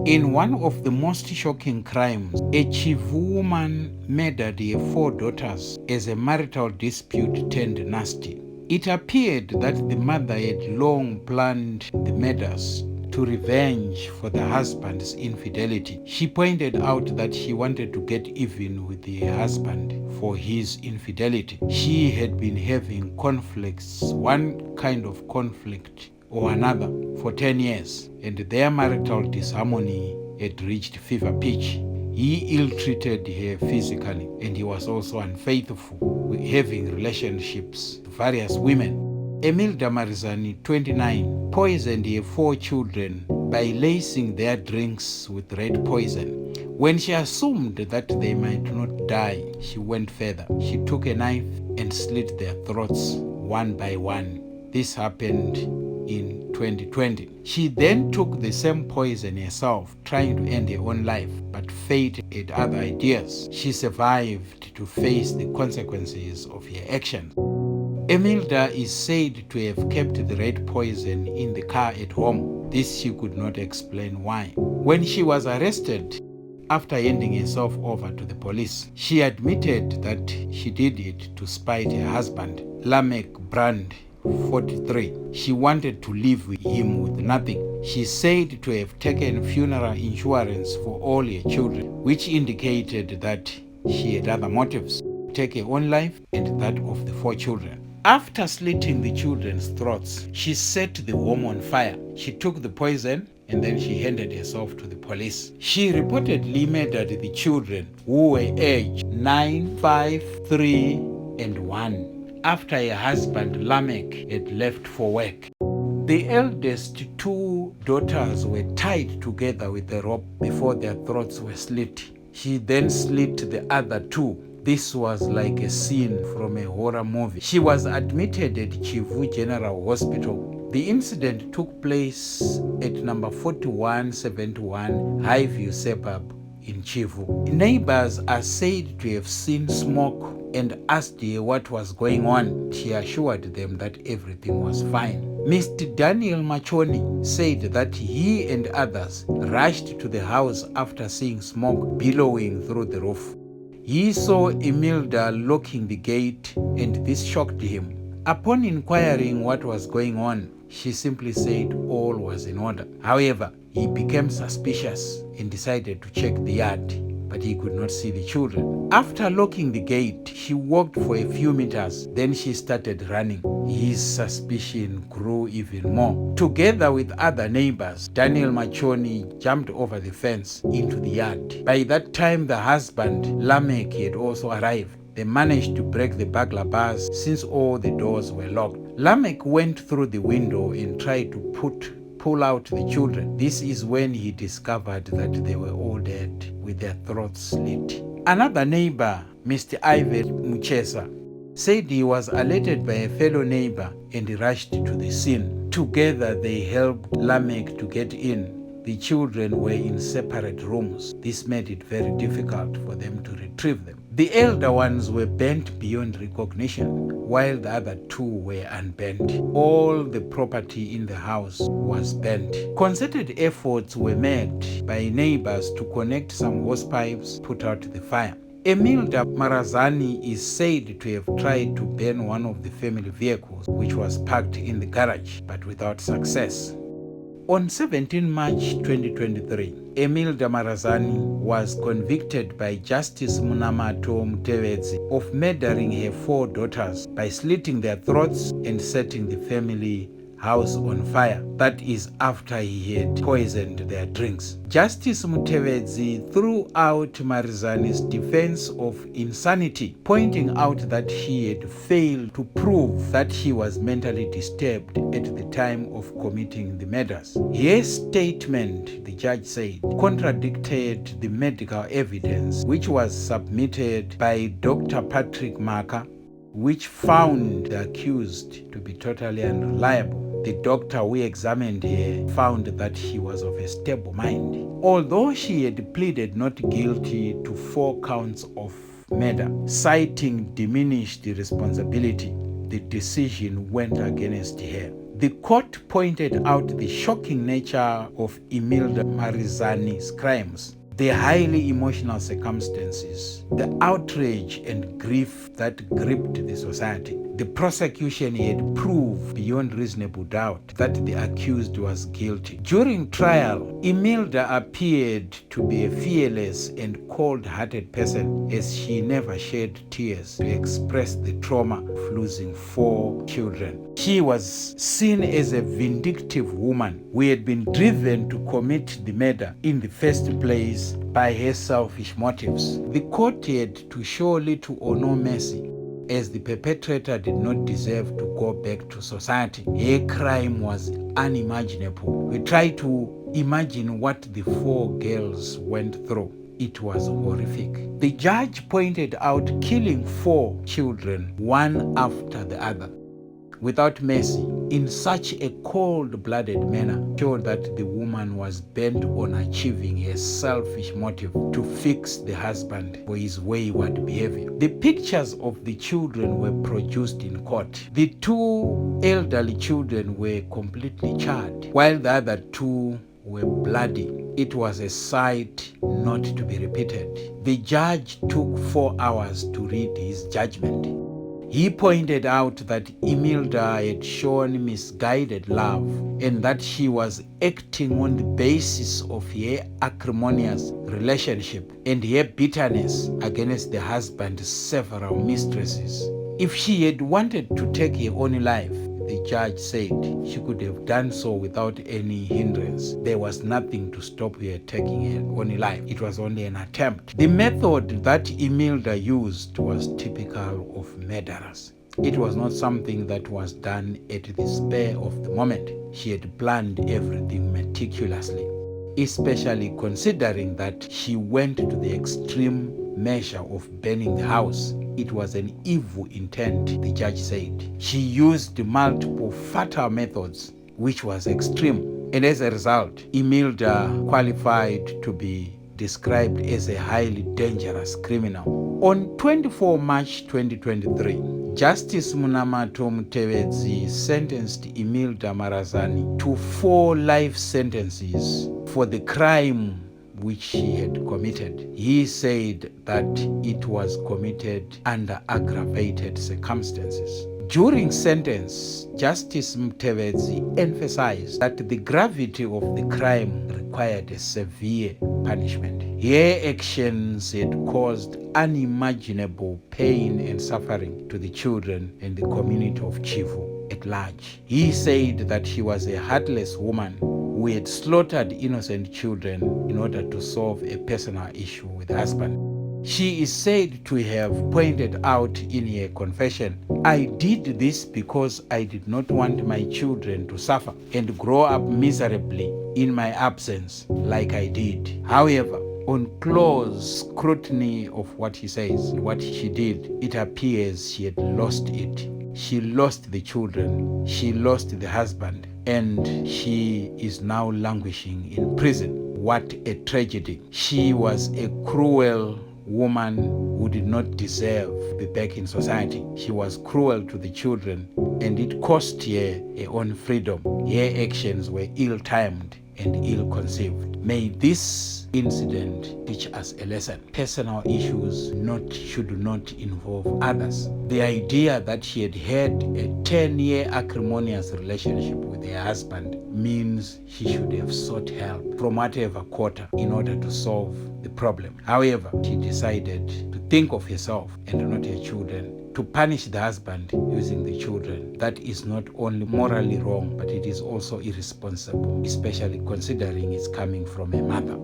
In one of the most shocking crimes, a Chivu woman murdered her 4 daughters as a marital dispute turned nasty. It appeared that the mother had long planned the murders to revenge for the husband's infidelity. She pointed out that she wanted to get even with her husband for his infidelity. She had been having conflicts, one kind of conflict or another, for 10 years, and their marital disharmony had reached fever pitch. He ill-treated her physically, and he was also unfaithful, with having relationships with various women. Emilda Marizani, 29, poisoned her 4 children by lacing their drinks with red poison. When she assumed that they might not die, she went further. She took a knife and slit their throats one by one. This happened in 2020. She then took the same poison herself, trying to end her own life, but fate had other ideas. She survived to face the consequences of her actions. Emilda is said to have kept the red poison in the car at home. This she could not explain why. When she was arrested, after handing herself over to the police, she admitted that she did it to spite her husband, Lamech Brand, 43. She wanted to live with him with nothing. She said to have taken funeral insurance for all her children, which indicated that she had other motives: take her own life and that of the 4 children. After slitting the children's throats, she set the home on fire. She took the poison and then she handed herself to the police. She reportedly murdered the children, who were aged 9, 5, 3, and 1. After her husband Lamech had left for work. The eldest 2 daughters were tied together with a rope before their throats were slit. She then slit the other 2. This was like a scene from a horror movie. She was admitted at Chivu General Hospital. The incident took place at number 4171 Highview suburb in Chivu. Neighbors are said to have seen smoke and asked her what was going on. She assured them that everything was fine. Mr. Daniel Machoni said that he and others rushed to the house after seeing smoke billowing through the roof. He saw Emilda locking the gate, and this shocked him. Upon inquiring what was going on, she simply said all was in order. However, he became suspicious and decided to check the yard, but he could not see the children. After locking the gate, she walked for a few meters, then she started running. His suspicion grew even more. Together with other neighbors, Daniel Machoni jumped over the fence into the yard. By that time, the husband, Lamech, had also arrived. They managed to break the burglar bars since all the doors were locked. Lamech went through the window and tried to pull out the children. This is when he discovered that they were all dead with their throats slit. Another neighbor, Mr. Ivan Muchesa, said he was alerted by a fellow neighbor and rushed to the scene. Together they helped Lamech to get in. The children were in separate rooms. This made it very difficult for them to retrieve them. The elder ones were burnt beyond recognition, while the other 2 were unburnt. All the property in the house was burnt. Concerted efforts were made by neighbors to connect some hose pipes, put out the fire. Emilda Marizani is said to have tried to burn one of the family vehicles, which was parked in the garage, but without success. On 17 March 2023, Emilda Marizani was convicted by Justice Munamato Mutevezi of murdering her 4 daughters by slitting their throats and setting the family house on fire. That is after he had poisoned their drinks. Justice Mutevezi threw out Marizani's defense of insanity, pointing out that he had failed to prove that he was mentally disturbed at the time of committing the murders. His statement, the judge said, contradicted the medical evidence which was submitted by Dr. Patrick Maka, which found the accused to be totally unreliable. The doctor who examined her found that she was of a stable mind. Although she had pleaded not guilty to 4 counts of murder, citing diminished responsibility, the decision went against her. The court pointed out the shocking nature of Imelda Marizani's crimes, the highly emotional circumstances, the outrage and grief that gripped the society. The prosecution had proved beyond reasonable doubt that the accused was guilty. During trial, Imelda appeared to be a fearless and cold-hearted person, as she never shed tears to express the trauma of losing 4 children. She was seen as a vindictive woman who had been driven to commit the murder in the first place by her selfish motives. The court had to show little or no mercy, as the perpetrator did not deserve to go back to society. Her crime was unimaginable. We try to imagine what the 4 girls went through. It was horrific. The judge pointed out killing 4 children, one after the other, without mercy, in such a cold-blooded manner, showed that the woman was bent on achieving her selfish motive to fix the husband for his wayward behavior. The pictures of the children were produced in court. The 2 elderly children were completely charred, while the other 2 were bloody. It was a sight not to be repeated. The judge took 4 hours to read his judgment. He pointed out that Imelda had shown misguided love and that she was acting on the basis of her acrimonious relationship and her bitterness against the husband's several mistresses. If she had wanted to take her own life, the judge said she could have done so without any hindrance. There was nothing to stop her taking her own life. It was only an attempt. The method that Imelda used was typical of murderers. It was not something that was done at the spur of the moment. She had planned everything meticulously, especially considering that she went to the extreme measure of burning the house. It was an evil intent, the judge said. She used multiple fatal methods, which was extreme, and as a result, Imelda qualified to be described as a highly dangerous criminal. On 24 March 2023, Justice Munamato Mutevezi sentenced Imelda Marizani to 4 life sentences for the crime which she had committed. He said that it was committed under aggravated circumstances. During sentence, Justice Mutevezi emphasized that the gravity of the crime required a severe punishment. Her actions had caused unimaginable pain and suffering to the children and the community of Chivu at large. He said that she was a heartless woman who had slaughtered innocent children in order to solve a personal issue with the husband. She is said to have pointed out in her confession, "I did this because I did not want my children to suffer and grow up miserably in my absence like I did." However, on close scrutiny of what he says and what she did, it appears she had lost it. She lost the children, she lost the husband, and she is now languishing in prison. What a tragedy. She was a cruel woman who did not deserve to be back in society. She was cruel to the children, and it cost her her own freedom. Her actions were ill-timed and ill-conceived. May this incident teach us a lesson. Personal issues should not involve others. The idea that she had had a 10-year acrimonious relationship with her husband means she should have sought help from whatever quarter in order to solve the problem. However, she decided to think of herself and not her children, to punish the husband using the children. That is not only morally wrong, but it is also irresponsible, especially considering it's coming from a mother.